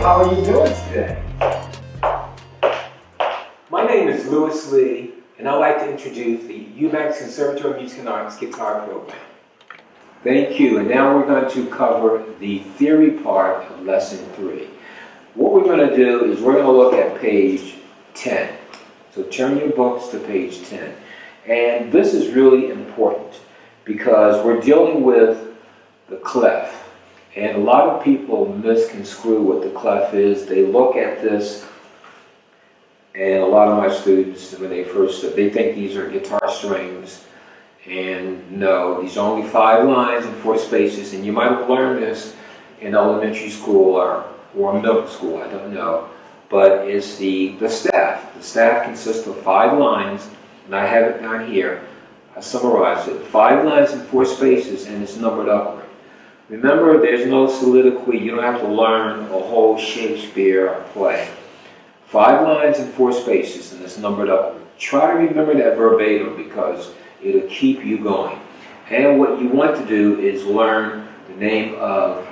how are you doing today? My name is Louis Lee, and I'd like to introduce the UMass Conservatory of Music and Arts guitar program. Thank you, and now we're going to cover the theory part of Lesson 3. What we're going to do is we're going to look at page 10. So turn your books to page 10. And this is really important because we're dealing with the clef. And a lot of people misconstrue what the clef is. They look at this, and a lot of my students, when they first, they think these are guitar strings. And no, these are only 5 lines and 4 spaces. And you might have learned this in elementary school or middle school, I don't know. But it's the staff. The staff consists of 5 lines, and I have it down here. I summarized it. 5 lines and 4 spaces, and it's numbered upward. Remember, there's no soliloquy. You don't have to learn a whole Shakespeare play. 5 lines and 4 spaces, and it's numbered upward. Try to remember that verbatim because it'll keep you going. And what you want to do is learn the name of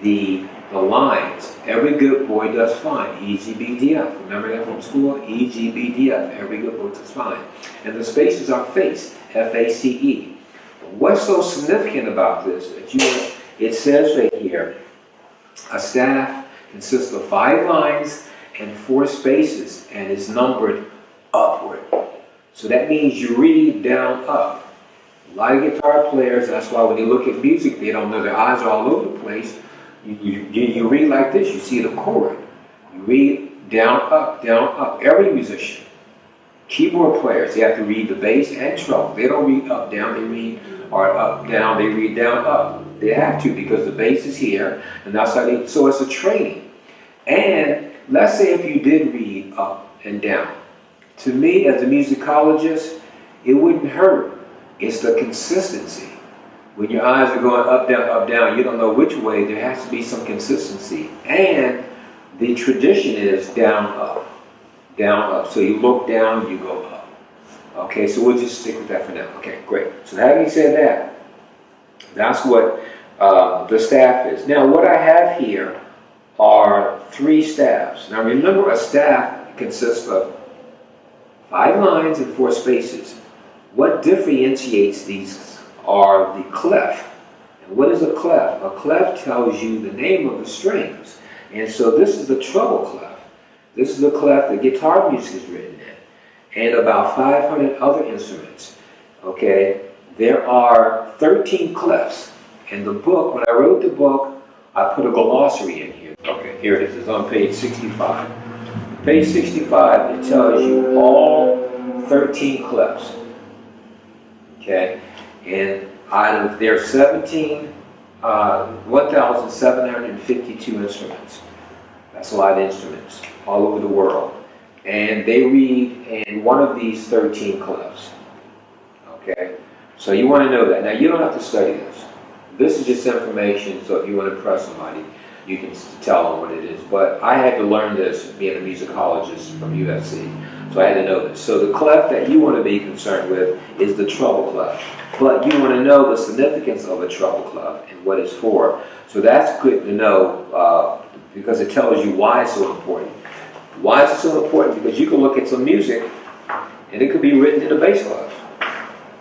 the lines. Every good boy does fine. E, G, B, D, F. Remember that from school? E, G, B, D, F. Every good boy does fine. And the spaces are face. F, A, C, E. What's so significant about this? It says right here, a staff consists of 5 lines and 4 spaces and is numbered upward. So that means you read down up. A lot of guitar players, that's why when they look at music, they don't know, their eyes are all over the place. You read like this, you see the chord. You read down, up, down, up. Every musician, keyboard players, they have to read the bass and treble. They don't read up, down, they read, or up, down, they read down, up. They have to because the bass is here, and that's how they, so it's a training. And let's say if you did read up and down. To me, as a musicologist, it wouldn't hurt. It's the consistency. When your eyes are going up, down, you don't know which way. There has to be some consistency. And the tradition is down, up, down, up. So you look down, you go up. Okay, so we'll just stick with that for now. Okay, great. So having said that, that's what the staff is. Now, what I have here are 3 staffs. Now, remember, a staff consists of 5 lines and 4 spaces. What differentiates these are the clef. And what is a clef? A clef tells you the name of the strings. And so this is the treble clef. This is the clef that guitar music is written in. And about 500 other instruments. Okay? There are 13 clefs. In the book, when I wrote the book, I put a glossary in here. Okay, here it is. It's on page 65. Page 65, it tells you all 13 clefs. Okay? And out of their 1,752 instruments. That's a lot of instruments all over the world. And they read in one of these 13 clefs. Okay? So you want to know that. Now, you don't have to study this. This is just information, so if you want to impress somebody, you can tell them what it is. But I had to learn this being a musicologist from USC, so I had to know this. So the clef that you want to be concerned with is the treble clef. But you want to know the significance of a treble clef and what it's for. So that's good to know because it tells you why it's so important. Why is it so important? Because you can look at some music and it could be written in a bass clef.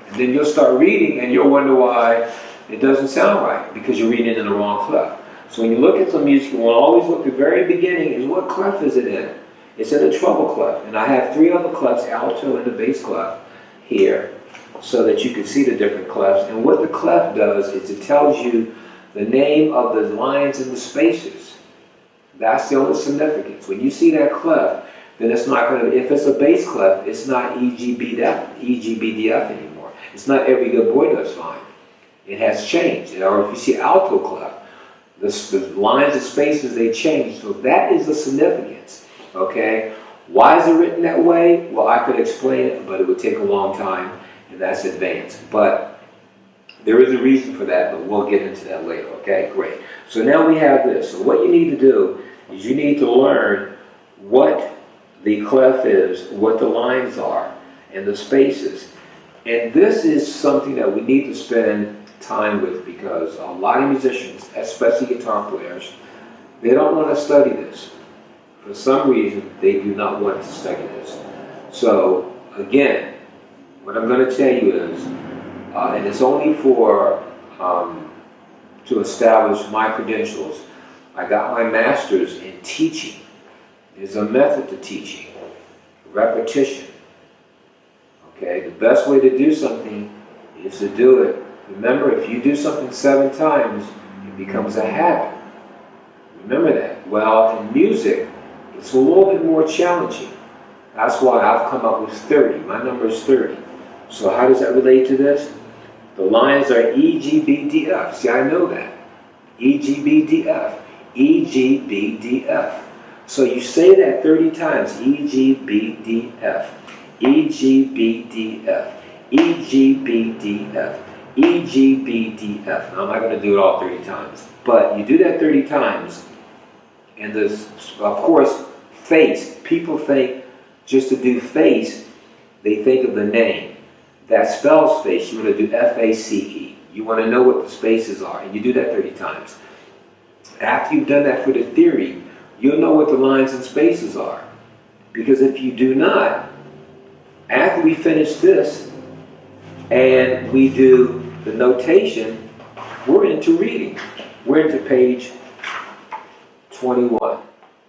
And then you'll start reading and you'll wonder why it doesn't sound right because you're reading it in the wrong clef. So when you look at some music, you want to always look at the very beginning is what clef is it in? It's in a treble clef. And I have 3 other clefs, alto and the bass clef here, so that you can see the different clefs. And what the clef does is it tells you the name of the lines and the spaces. That's the only significance. When you see that clef, then it's not going to, if it's a bass clef, it's not E, G, B, D, F anymore. It's not every good boy does fine. It has changed. Or if you see alto clef, the lines and spaces, they change. So that is the significance. Okay? Why is it written that way? Well, I could explain it, but it would take a long time, and that's advanced. But there is a reason for that, but we'll get into that later. Okay? Great. So now we have this. So what you need to do is you need to learn what the clef is, what the lines are, and the spaces. And this is something that we need to spend time with because a lot of musicians, especially guitar players, they don't want to study this. For some reason, they do not want to study this. So, again, what I'm going to tell you is, and it's only for to establish my credentials. I got my master's in teaching. There's a method to teaching, repetition. Okay, the best way to do something is to do it. Remember, if you do something 7 times, it becomes a habit. Remember that. Well, in music, it's a little bit more challenging. That's why I've come up with 30. My number is 30. So how does that relate to this? The lines are E, G, B, D, F. See, I know that. E, G, B, D, F. E, G, B, D, F. So you say that 30 times. E, G, B, D, F. E, G, B, D, F. E, G, B, D, F. E, G, B, D, F. Now, I'm not going to do it all 30 times. But you do that 30 times, and this, of course, face. People think just to do face, they think of the name. That spells face. You want to do F-A-C-E. You want to know what the spaces are, and you do that 30 times. After you've done that for the theory, you'll know what the lines and spaces are. Because if you do not, after we finish this and we do the notation, we're into reading. We're into page 21.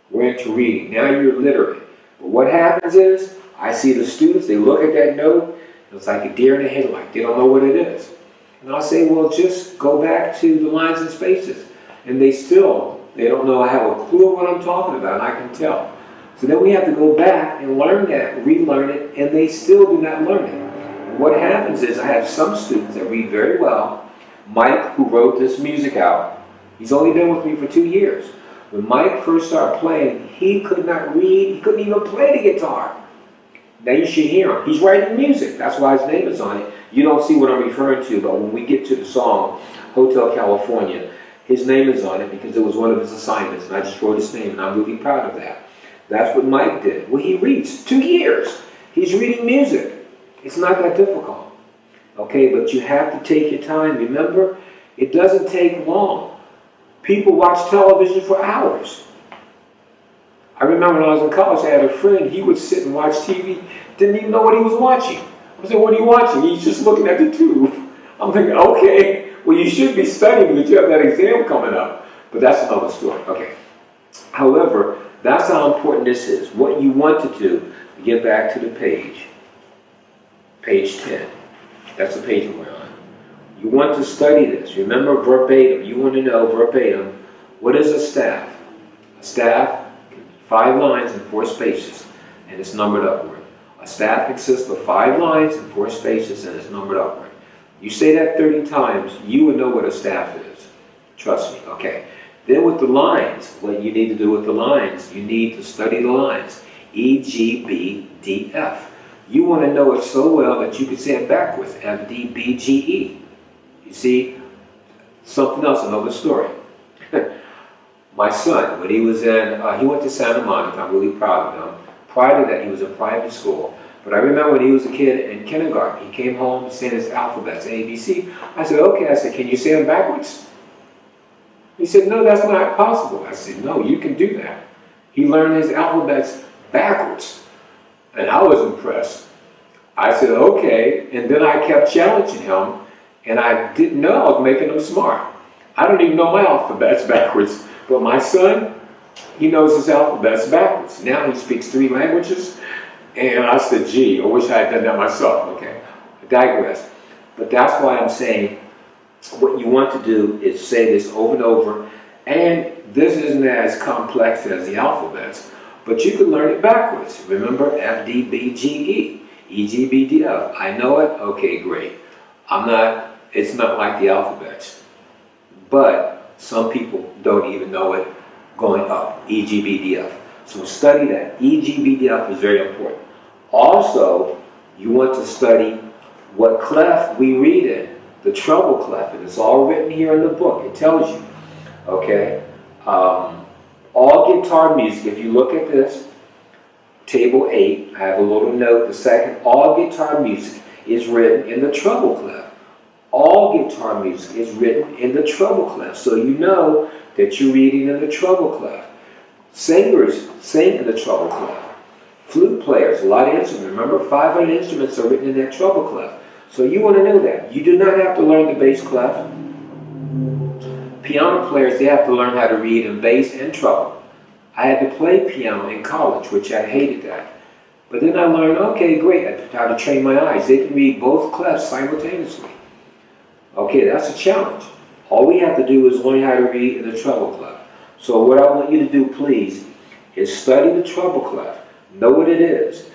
We're into reading. Now you're literate. But what happens is, I see the students, they look at that note, it's like a deer in the headlight. They don't know what it is. And I'll say, well, just go back to the lines and spaces. And they don't know, I have a clue of what I'm talking about, and I can tell. So then we have to go back and learn that, relearn it, and they still do not learn it. And what happens is, I have some students that read very well. Mike, who wrote this music out, he's only been with me for 2 years. When Mike first started playing, he could not read, he couldn't even play the guitar. Now you should hear him. He's writing music. That's why his name is on it. You don't see what I'm referring to, but when we get to the song, Hotel California, his name is on it because it was one of his assignments, and I just wrote his name, and I'm really proud of that. That's what Mike did. Well, he reads 2 years. He's reading music. It's not that difficult. Okay, but you have to take your time. Remember, it doesn't take long. People watch television for hours. I remember when I was in college, I had a friend, he would sit and watch TV, didn't even know what he was watching. I said, what are you watching? He's just looking at the tube. I'm thinking, okay, well, you should be studying because you have that exam coming up. But that's another story. Okay. However, that's how important this is. What you want to do, get back to the page 10. That's the page we're on. You want to study this. Remember verbatim. You want to know verbatim, what is a staff? A staff, 5 lines and 4 spaces, and it's numbered upward. A staff consists of 5 lines and 4 spaces, and it's numbered upward. You say that 30 times, you would know what a staff is. Trust me, okay. Then with the lines, what you need to do with the lines, you need to study the lines. E, G, B, D, F. You want to know it so well that you can say it backwards. F, D, B, G, E. You see, something else, another story. My son, when he was in, he went to Santa Monica. I'm really proud of him. Prior to that, he was in private school. But I remember when he was a kid in kindergarten, he came home saying his alphabets, A, B, C. I said, okay. I said, can you say them backwards? He said, no, that's not possible. I said, no, you can do that. He learned his alphabets backwards. And I was impressed. I said, okay. And then I kept challenging him, and I didn't know I was making him smart. I don't even know my alphabets backwards. But my son, he knows his alphabets backwards. Now he speaks 3 languages. And I said, gee, I wish I had done that myself. Okay, I digress. But that's why I'm saying what you want to do is say this over and over. And this isn't as complex as the alphabets, but you can learn it backwards. Remember, F, D, B, G, E. E, G, B, D, F. I know it? Okay, great. It's not like the alphabets. But some people don't even know it going up. E, G, B, D, F. So study that. E, G, B, D, F is very important. Also, you want to study what clef we read in, the treble clef, and it's all written here in the book. It tells you, okay? All guitar music, if you look at this, table 8, I have a little note, the second, all guitar music is written in the treble clef. All guitar music is written in the treble clef, so you know that you're reading in the treble clef. Singers sing in the treble clef. Flute players, a lot of instruments. Remember, 500 instruments are written in that treble clef. So you want to know that. You do not have to learn the bass clef. Piano players, they have to learn how to read in bass and treble. I had to play piano in college, which I hated that. But then I learned, okay, great, I how to train my eyes. They can read both clefs simultaneously. Okay, that's a challenge. All we have to do is learn how to read in the treble clef. So what I want you to do, please, is study the treble clef. Know what it is.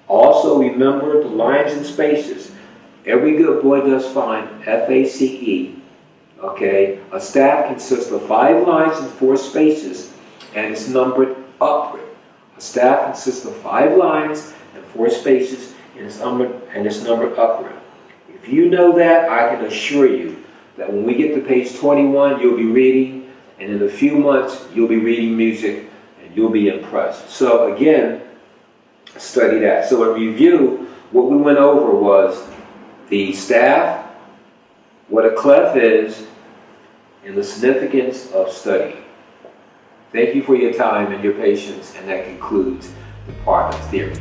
Also remember the lines and spaces. Every good boy does fine, F-A-C-E. Okay, a staff consists of 5 lines and 4 spaces, and it's numbered upward. A staff consists of 5 lines and 4 spaces, and it's numbered upward. If you know that, I can assure you that when we get to page 21, you'll be reading, and in a few months, you'll be reading music, and you'll be impressed. So again, study that. So in review, what we went over was the staff, what a clef is, and the significance of studying. Thank you for your time and your patience, and that concludes the part of theory.